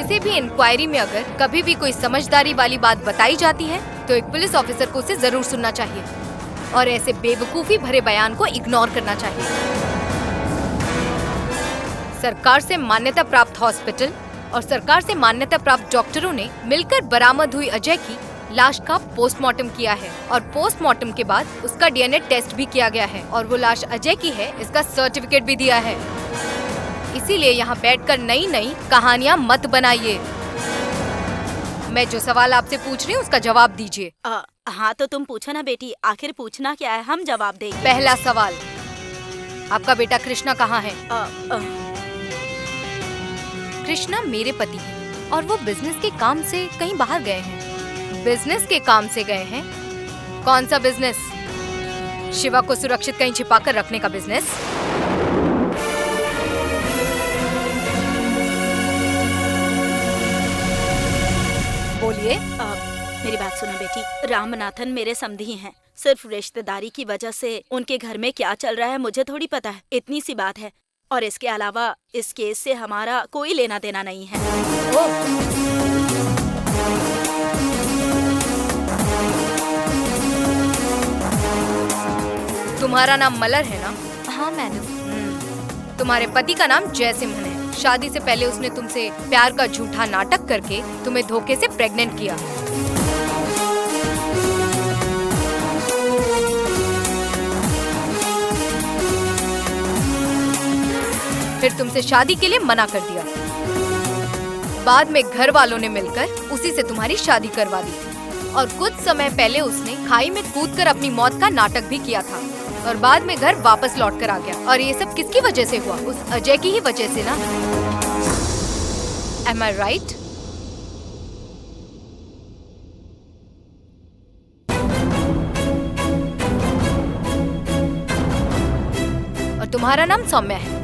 किसी भी इंक्वायरी में अगर कभी भी कोई समझदारी वाली बात बताई जाती है तो एक पुलिस ऑफिसर को उसे जरूर सुनना चाहिए और ऐसे बेवकूफी भरे बयान को इग्नोर करना चाहिए। सरकार से मान्यता प्राप्त हॉस्पिटल और सरकार से मान्यता प्राप्त डॉक्टरों ने मिलकर बरामद हुई अजय की लाश का पोस्टमार्टम किया है और पोस्टमार्टम के बाद उसका डीएनए टेस्ट भी किया गया है और वो लाश अजय की है, इसका सर्टिफिकेट भी दिया है। इसीलिए यहाँ बैठकर नई नई कहानियाँ मत बनाइए। मैं जो सवाल आपसे पूछ रही हूँ उसका जवाब दीजिए। हाँ तो तुम पूछो ना बेटी, आखिर पूछना क्या है, हम जवाब देंगे। पहला सवाल, आपका बेटा कृष्णा कहाँ है? कृष्णा मेरे पति हैं और वो बिजनेस के काम से कहीं बाहर गए हैं। बिजनेस के काम से गए हैं? कौन सा बिजनेस? शिवा को सुरक्षित कहीं छिपा कर रखने का बिजनेस? बोलिए। मेरी बात सुनो बेटी, रामनाथन मेरे समधी हैं। सिर्फ रिश्तेदारी की वजह से उनके घर में क्या चल रहा है मुझे थोड़ी पता है, इतनी सी बात है। और इसके अलावा इस केस से हमारा कोई लेना देना नहीं है। तुम्हारा नाम मलर है ना? हाँ मैडम। तुम्हारे पति का नाम जयसिम्हन है। शादी से पहले उसने तुमसे प्यार का झूठा नाटक करके तुम्हें धोखे से प्रेग्नेंट किया। फिर तुमसे शादी के लिए मना कर दिया। बाद में घर वालों ने मिलकर उसी से तुम्हारी शादी करवा दी और कुछ समय पहले उसने खाई में कूदकर अपनी मौत का नाटक भी किया था और बाद में घर वापस लौट कर आ गया। और ये सब किसकी वजह से हुआ? उस अजय की ही वजह से ना? Am I right? और तुम्हारा नाम सौम्या है।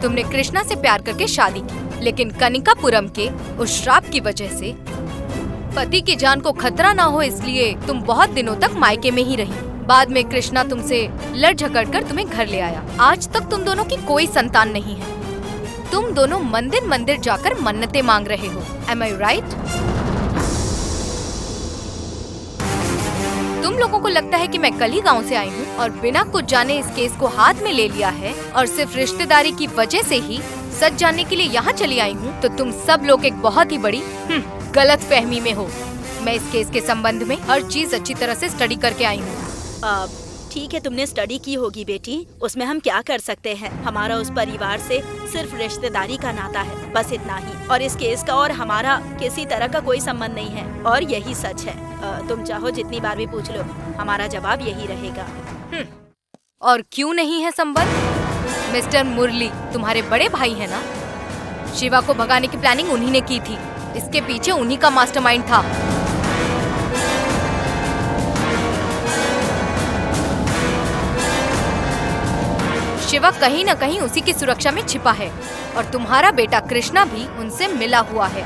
तुमने कृष्णा से प्यार करके शादी की, लेकिन कनिकापुरम के उस श्राप की वजह से पति की जान को खतरा ना हो इसलिए तुम बहुत दिनों तक मायके में ही रही। बाद में कृष्णा तुमसे लड़ झगड़ कर तुम्हें घर ले आया। आज तक तुम दोनों की कोई संतान नहीं है। तुम दोनों मंदिर मंदिर जाकर मन्नतें मांग रहे हो। Am I right? तुम लोगों को लगता है कि मैं कल ही गांव से आई हूँ और बिना कुछ जाने इस केस को हाथ में ले लिया है और सिर्फ रिश्तेदारी की वजह से ही सच जानने के लिए यहाँ चली आई हूँ, तो तुम सब लोग एक बहुत ही बड़ी गलत फहमी में हो। मैं इस केस के संबंध में हर चीज अच्छी तरह से स्टडी करके आई हूँ। ठीक है, तुमने स्टडी की होगी बेटी, उसमें हम क्या कर सकते हैं। हमारा उस परिवार से सिर्फ रिश्तेदारी का नाता है, बस इतना ही। और इस केस का और हमारा किसी तरह का कोई संबंध नहीं है और यही सच है। तुम चाहो जितनी बार भी पूछ लो, हमारा जवाब यही रहेगा। और क्यों नहीं है संबंध? मिस्टर मुरली तुम्हारे बड़े भाई है ना? शिवा को भगाने की प्लानिंग उन्हीं ने की थी। इसके पीछे उन्हीं का मास्टरमाइंड था। शिवा कहीं न कहीं उसी की सुरक्षा में छिपा है और तुम्हारा बेटा कृष्णा भी उनसे मिला हुआ है।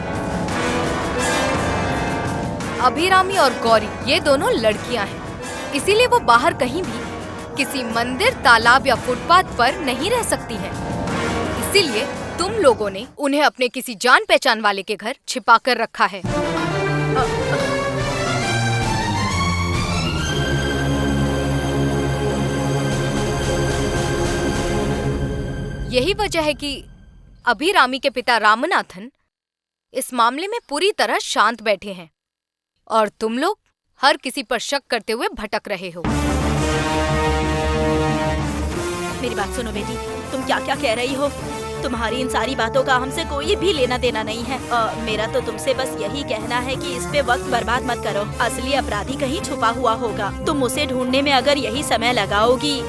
अभिरामी और गौरी ये दोनों लड़कियां हैं, इसीलिए वो बाहर कहीं भी किसी मंदिर, तालाब या फुटपाथ पर नहीं रह सकती हैं। इसीलिए तुम लोगों ने उन्हें अपने किसी जान पहचान वाले के घर छिपा कर रखा है। यही वजह है कि अभिरामी के पिता रामनाथन इस मामले में पूरी तरह शांत बैठे हैं और तुम लोग हर किसी पर शक करते हुए भटक रहे हो। मेरी बात सुनो बेटी, तुम क्या क्या कह रही हो? तुम्हारी इन सारी बातों का हमसे कोई भी लेना देना नहीं है। मेरा तो तुमसे बस यही कहना है कि इस पे वक्त बर्बाद मत करो। असली अपराधी कहीं छुपा हुआ होगा। तुम उसे ढूंढने में अगर यही समय लगाओगी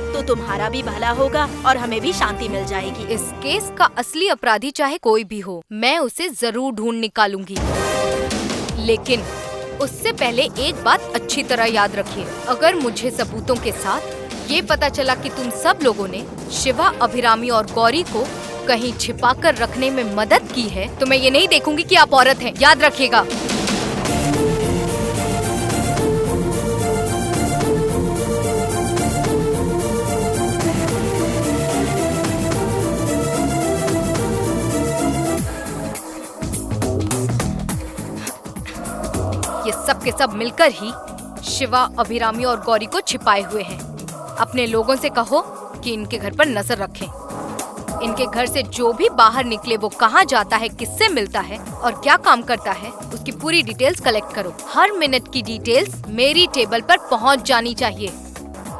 तो तुम्हारा भी भला होगा और हमें भी शांति मिल जाएगी। इस केस का असली अपराधी चाहे कोई भी हो, मैं उसे जरूर ढूंढ निकालूंगी। लेकिन उससे पहले एक बात अच्छी तरह याद रखिए, अगर मुझे सबूतों के साथ ये पता चला कि तुम सब लोगों ने शिवा, अभिरामी और गौरी को कहीं छिपाकर रखने में मदद की है, तो मैं ये नहीं देखूंगी कि आप औरत हैं। याद रखिएगा। सबके सब मिलकर ही शिवा, अभिरामी और गौरी को छिपाए हुए हैं। अपने लोगों से कहो कि इनके घर पर नजर रखें। इनके घर से जो भी बाहर निकले वो कहाँ जाता है, किससे मिलता है और क्या काम करता है, उसकी पूरी डिटेल्स कलेक्ट करो। हर मिनट की डिटेल्स मेरी टेबल पर पहुँच जानी चाहिए।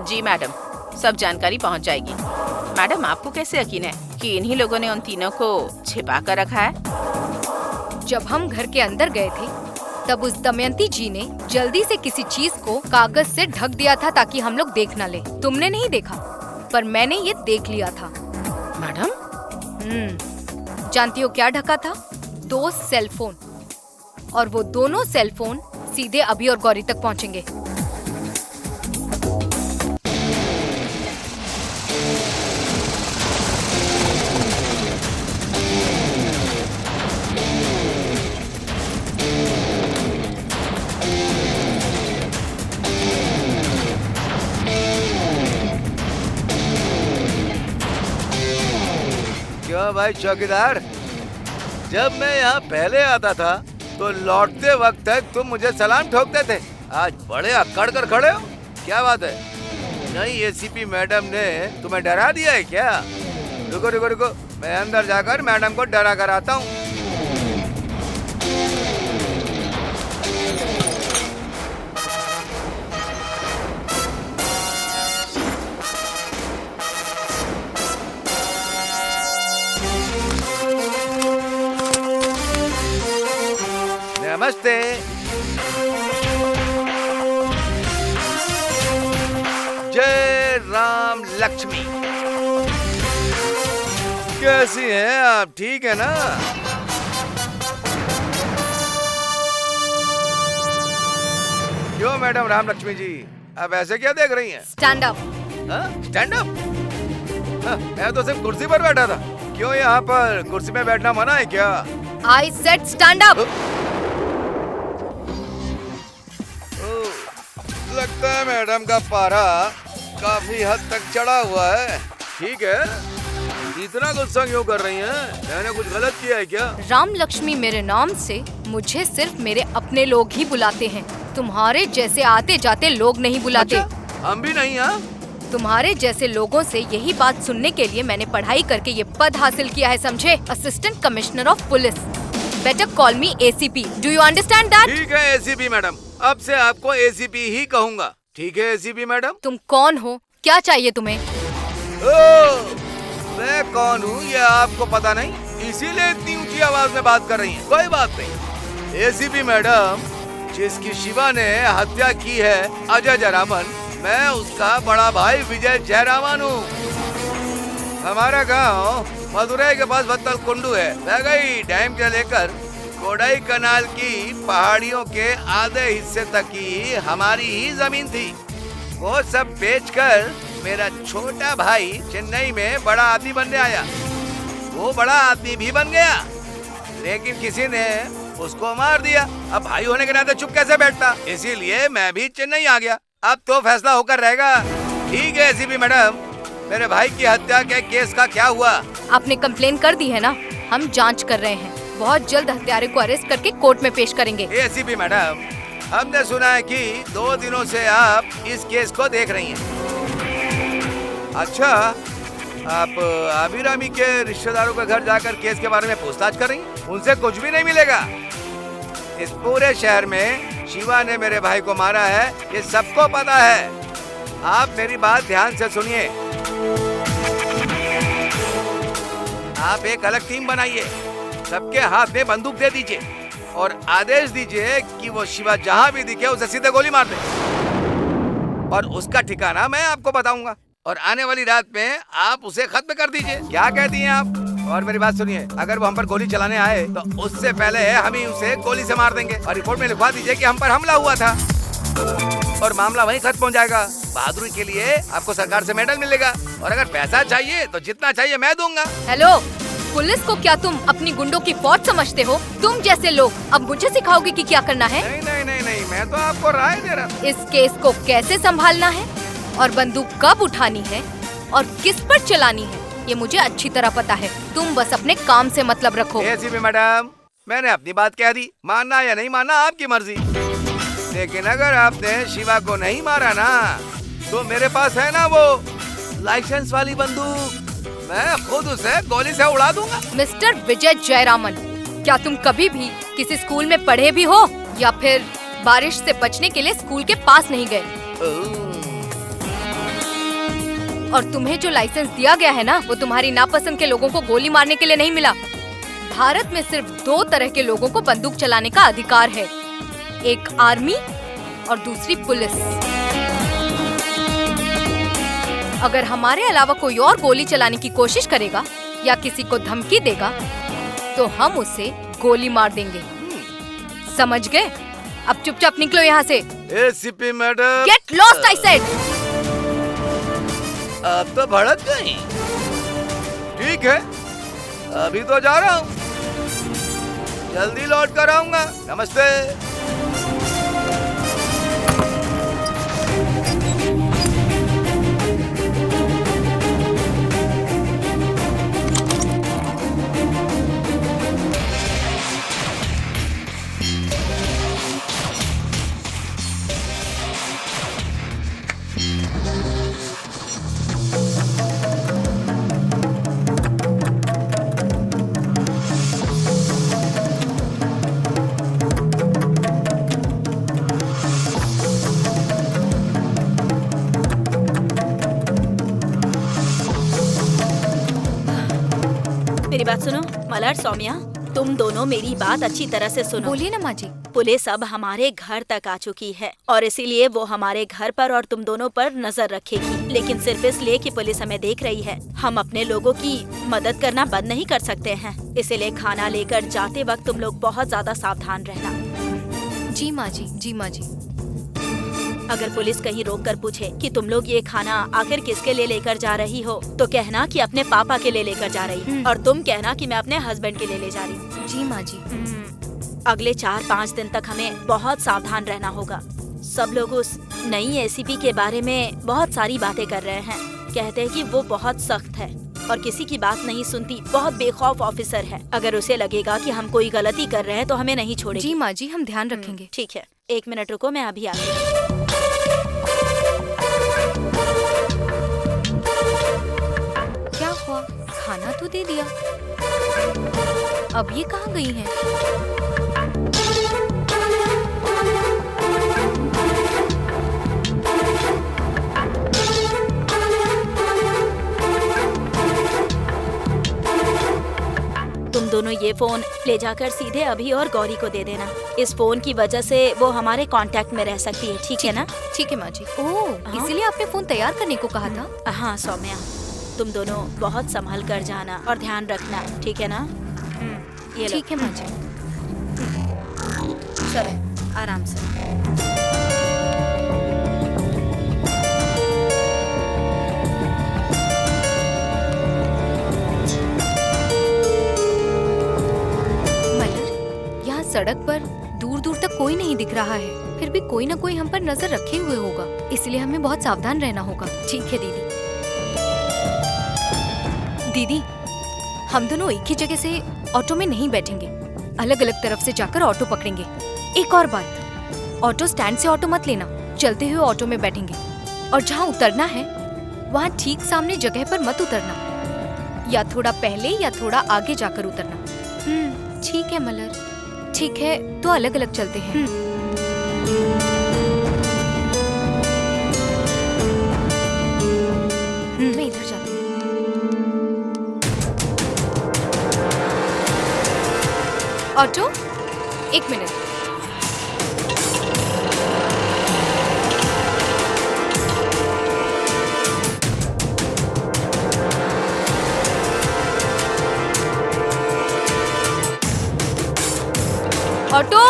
जी मैडम, सब जानकारी पहुंच जाएगी। मैडम, आपको कैसे यकीन है कि इन्हीं लोगों ने उन तीनों को छिपा कर रखा है? जब हम घर के अंदर गए थे तब उस दमयंती जी ने जल्दी से किसी चीज को कागज से ढक दिया था ताकि हम लोग देख न ले। तुमने नहीं देखा, पर मैंने ये देख लिया था। मैडम, जानती हो क्या ढका था? 2 सेल फोन, और वो दोनों सेल फोन सीधे अभी और गौरी तक पहुंचेंगे। क्यों भाई चौकीदार, जब मैं यहाँ पहले आता था तो लौटते वक्त तक तुम मुझे सलाम ठोकते थे। आज बड़े अक्कड़ कर खड़े हो, क्या बात है? नहीं, एसीपी मैडम ने तुम्हें डरा दिया है क्या? रुको रुको रुको, मैं अंदर जाकर मैडम को डरा कर आता हूँ। नमस्ते। जय राम लक्ष्मी। कैसी हैं आप? ठीक है ना? क्यों मैडम राम लक्ष्मी जी, आप ऐसे क्या देख रही हैं? Stand up. Stand up? मैं तो सिर्फ कुर्सी पर बैठा था। क्यों यहाँ पर कुर्सी में बैठना मना है क्या? I said stand up. लगता है मैडम का पारा काफी हद तक चढ़ा हुआ है। ठीक है, इतना गुस्सा क्यों कर रही हैं? मैंने कुछ गलत किया है क्या? राम लक्ष्मी मेरे नाम से मुझे सिर्फ मेरे अपने लोग ही बुलाते हैं। तुम्हारे जैसे आते जाते लोग नहीं बुलाते। अच्छा, हम भी नहीं? हाँ, तुम्हारे जैसे लोगों से यही बात सुनने के लिए मैंने पढ़ाई करके ये पद हासिल किया है, समझे? Assistant commissioner of police. Better call me ACP. Do you understand that? ठीक है एसीपी मैडम, अब से आपको एसीपी ही कहूँगा। ठीक है एसीपी मैडम। तुम कौन हो? क्या चाहिए तुम्हें? मैं कौन हूँ ये आपको पता नहीं, इसीलिए इतनी ऊंची आवाज में बात कर रही हैं। कोई बात नहीं एसीपी मैडम, जिसकी शिवा ने हत्या की है अजय जयरामन, मैं उसका बड़ा भाई विजय जयरामन हूँ। हमारा गांव मदुरई के पास बत्तल कुंडू है। वैगई डैम से लेकर कोडाई कनाल की पहाड़ियों के आधे हिस्से तक की हमारी ही जमीन थी। वो सब बेचकर मेरा छोटा भाई चेन्नई में बड़ा आदमी बनने आया। वो बड़ा आदमी भी बन गया, लेकिन किसी ने उसको मार दिया। अब भाई होने के नाते चुप कैसे बैठता, इसीलिए मैं भी चेन्नई आ गया। अब तो फैसला होकर रहेगा। ठीक है एसीपी मैडम, मेरे भाई की हत्या के केस का क्या हुआ? आपने कंप्लेन कर दी है ना? हम जांच कर रहे हैं। बहुत जल्द हत्यारे को अरेस्ट करके कोर्ट में पेश करेंगे। एसीपी मैडम, हमने सुना है कि 2 दिनों से आप इस केस को देख रही हैं। अच्छा, आप अभिरामी के रिश्तेदारों के घर जाकर केस के बारे में पूछताछ कर रही हैं? उनसे कुछ भी नहीं मिलेगा। इस पूरे शहर में शिवा ने मेरे भाई को मारा है, ये सबको पता है। आप मेरी बात ध्यान से सुनिए। आप एक अलग टीम बनाइए, सबके हाथ में बंदूक दे दीजिए और आदेश दीजिए कि वो शिवा जहाँ भी दिखे उसे सीधे गोली मार दे। और उसका ठिकाना मैं आपको बताऊंगा और आने वाली रात में आप उसे खत्म कर दीजिए। क्या कहती हैं आप? और मेरी बात सुनिए, अगर वो हम पर गोली चलाने आए तो उससे पहले हम ही उसे गोली से मार देंगे और रिपोर्ट में लिखवा दीजिए कि हम पर हमला हुआ था और मामला वहीं खत्म हो जाएगा। बहादुरी के लिए आपको सरकार से मेडल मिलेगा और अगर पैसा चाहिए तो जितना चाहिए मैं दूंगा। हेलो, पुलिस को क्या तुम अपनी गुंडों की फौज समझते हो? तुम जैसे लोग अब मुझे सिखाओगे कि क्या करना है? नहीं नहीं नहीं नहीं, मैं तो आपको राय दे रहा हूँ। इस केस को कैसे संभालना है और बंदूक कब उठानी है और किस पर चलानी है, ये मुझे अच्छी तरह पता है। तुम बस अपने काम से मतलब रखो। एसीपी मैडम, मैंने अपनी बात कह दी, मानना या नहीं मानना आपकी मर्जी। लेकिन अगर आपने शिवा को नहीं मारा ना, तो मेरे पास है ना वो लाइसेंस वाली बंदूक, मैं खुद उसे गोली से उड़ा दूंगा। मिस्टर विजय जयरामन, क्या तुम कभी भी किसी स्कूल में पढ़े भी हो या फिर बारिश से बचने के लिए स्कूल के पास नहीं गए? और तुम्हें जो लाइसेंस दिया गया है ना, वो तुम्हारी नापसंद के लोगों को गोली मारने के लिए नहीं मिला। भारत में सिर्फ 2 तरह के लोगों को बंदूक चलाने का अधिकार है, एक आर्मी और दूसरी पुलिस। अगर हमारे अलावा कोई और गोली चलाने की कोशिश करेगा या किसी को धमकी देगा तो हम उसे गोली मार देंगे, समझ गए? अब चुपचाप निकलो यहाँ से। ACP madam, get lost I said. अब तो भड़क गई। ठीक है, अभी तो जा रहा हूँ, जल्दी लौट कर आऊंगा। नमस्ते। मेरी बात सुनो मलर, सौम्या, तुम दोनों मेरी बात अच्छी तरह से सुनो। बोलिए ना माँ जी। पुलिस अब हमारे घर तक आ चुकी है और इसीलिए वो हमारे घर पर और तुम दोनों पर नजर रखेगी, लेकिन सिर्फ इसलिए कि पुलिस हमें देख रही है। हम अपने लोगों की मदद करना बंद नहीं कर सकते हैं, इसीलिए खाना लेकर जाते वक्त तुम लोग बहुत ज्यादा सावधान रहना। जी माँ जी, जी माँ जी। अगर पुलिस कहीं रोक कर पूछे कि तुम लोग ये खाना आखिर किसके लिए लेकर जा रही हो, तो कहना कि अपने पापा के लिए लेकर जा रही हूँ, और तुम कहना कि मैं अपने हस्बैंड के लिए ले जा रही हूँ। जी माँ जी। अगले 4-5 दिन तक हमें बहुत सावधान रहना होगा। सब लोग उस नई एसीपी के बारे में बहुत सारी बातें कर रहे हैं। कहते हैं कि वो बहुत सख्त है और किसी की बात नहीं सुनती, बहुत बेखौफ ऑफिसर है। अगर उसे लगेगा कि हम कोई गलती कर रहे हैं तो हमें नहीं छोड़ेगी। जी माँ जी, हम ध्यान रखेंगे। ठीक है, 1 मिनट रुको, मैं अभी आती हूँ। क्या हुआ? खाना तो दे दिया, अब ये कहाँ गई हैं? तुम दोनों ये फोन ले जाकर सीधे अभी और गौरी को दे देना। इस फोन की वजह से वो हमारे कांटेक्ट में रह सकती है, ठीक है ना? ठीक है माँ जी। ओह, इसीलिए आपने फोन तैयार करने को कहा था? हाँ सौम्या, तुम दोनों बहुत संभल कर जाना और ध्यान रखना, ठीक है ना? ये लो। ठीक है माँ जी। चलो आराम से। मलर, यहाँ सड़क पर दूर दूर तक कोई नहीं दिख रहा है, फिर भी कोई ना कोई हम पर नजर रखे हुए होगा, इसलिए हमें बहुत सावधान रहना होगा। ठीक है दीदी। दीदी, हम दोनों एक ही जगह से ऑटो में नहीं बैठेंगे, अलग अलग तरफ से जाकर ऑटो पकड़ेंगे। एक और बात, ऑटो स्टैंड से ऑटो मत लेना, चलते हुए ऑटो में बैठेंगे, और जहाँ उतरना है वहाँ ठीक सामने जगह पर मत उतरना, या थोड़ा पहले या थोड़ा आगे जाकर उतरना। ठीक है मलर। ठीक है, तो अलग अलग चलते हैं। मैं इधर जाती हूँ। Auto, 1 minute. ऑटो,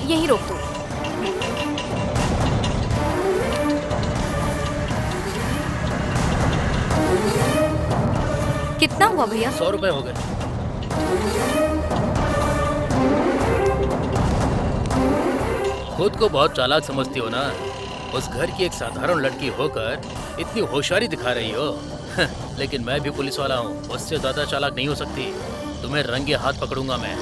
यहीं रोक दो। कितना हुआ भैया? 100 रुपए हो गए। खुद को बहुत चालाक समझती हो ना? उस घर की एक साधारण लड़की होकर इतनी होशियारी दिखा रही हो। लेकिन मैं भी पुलिस वाला हूँ, उससे ज्यादा चालाक नहीं हो सकती। तुम्हें रंगे हाथ पकड़ूंगा मैं।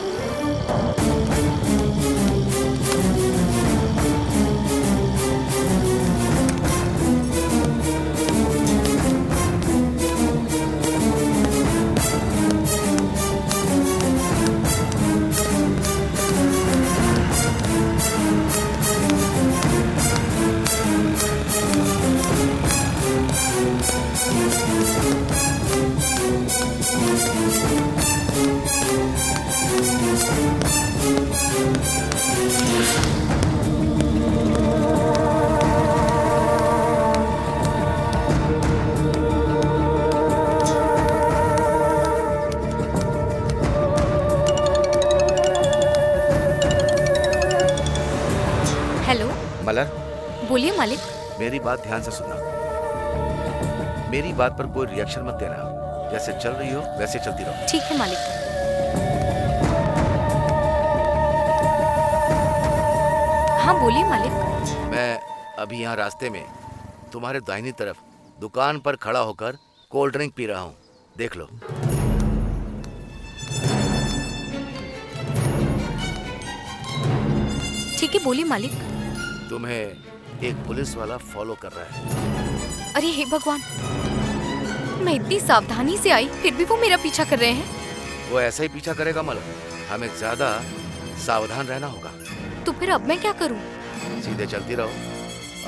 हेलो, मलर, बोलिए मालिक। मेरी बात ध्यान से सुनना। मेरी बात पर कोई रिएक्शन मत देना। जैसे चल रही हो वैसे चलती रहो। ठीक है मालिक। हाँ बोलिए मालिक। मैं अभी यहाँ रास्ते में तुम्हारे दाहिनी तरफ दुकान पर खड़ा होकर कोल्ड ड्रिंक पी रहा हूँ, देख लो। ठीक है, बोलिए मालिक। तुम्हें एक पुलिस वाला फॉलो कर रहा है। अरे हे भगवान, मैं इतनी सावधानी से आई फिर भी वो मेरा पीछा कर रहे हैं। वो ऐसा ही पीछा करेगा मलर। हमें ज्यादा सावधान रहना होगा। तो फिर अब मैं क्या करूं? सीधे चलती रहो,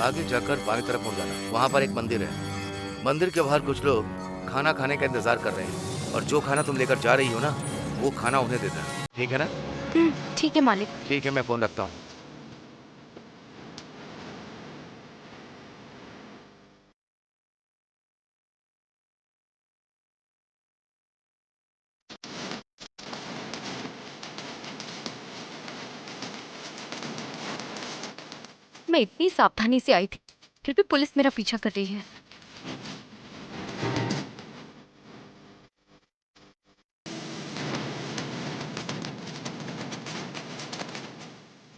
आगे जाकर बाएं तरफ मुड़ जाना। वहाँ पर एक मंदिर है। मंदिर के बाहर कुछ लोग खाना खाने का इंतजार कर रहे हैं, और जो खाना तुम लेकर जा रही हो ना, वो खाना उन्हें देना। ठीक है ना? ठीक है मालिक। ठीक है, मैं फोन रखता हूँ। मैं इतनी सावधानी से आई थी फिर भी पुलिस मेरा पीछा कर रही है।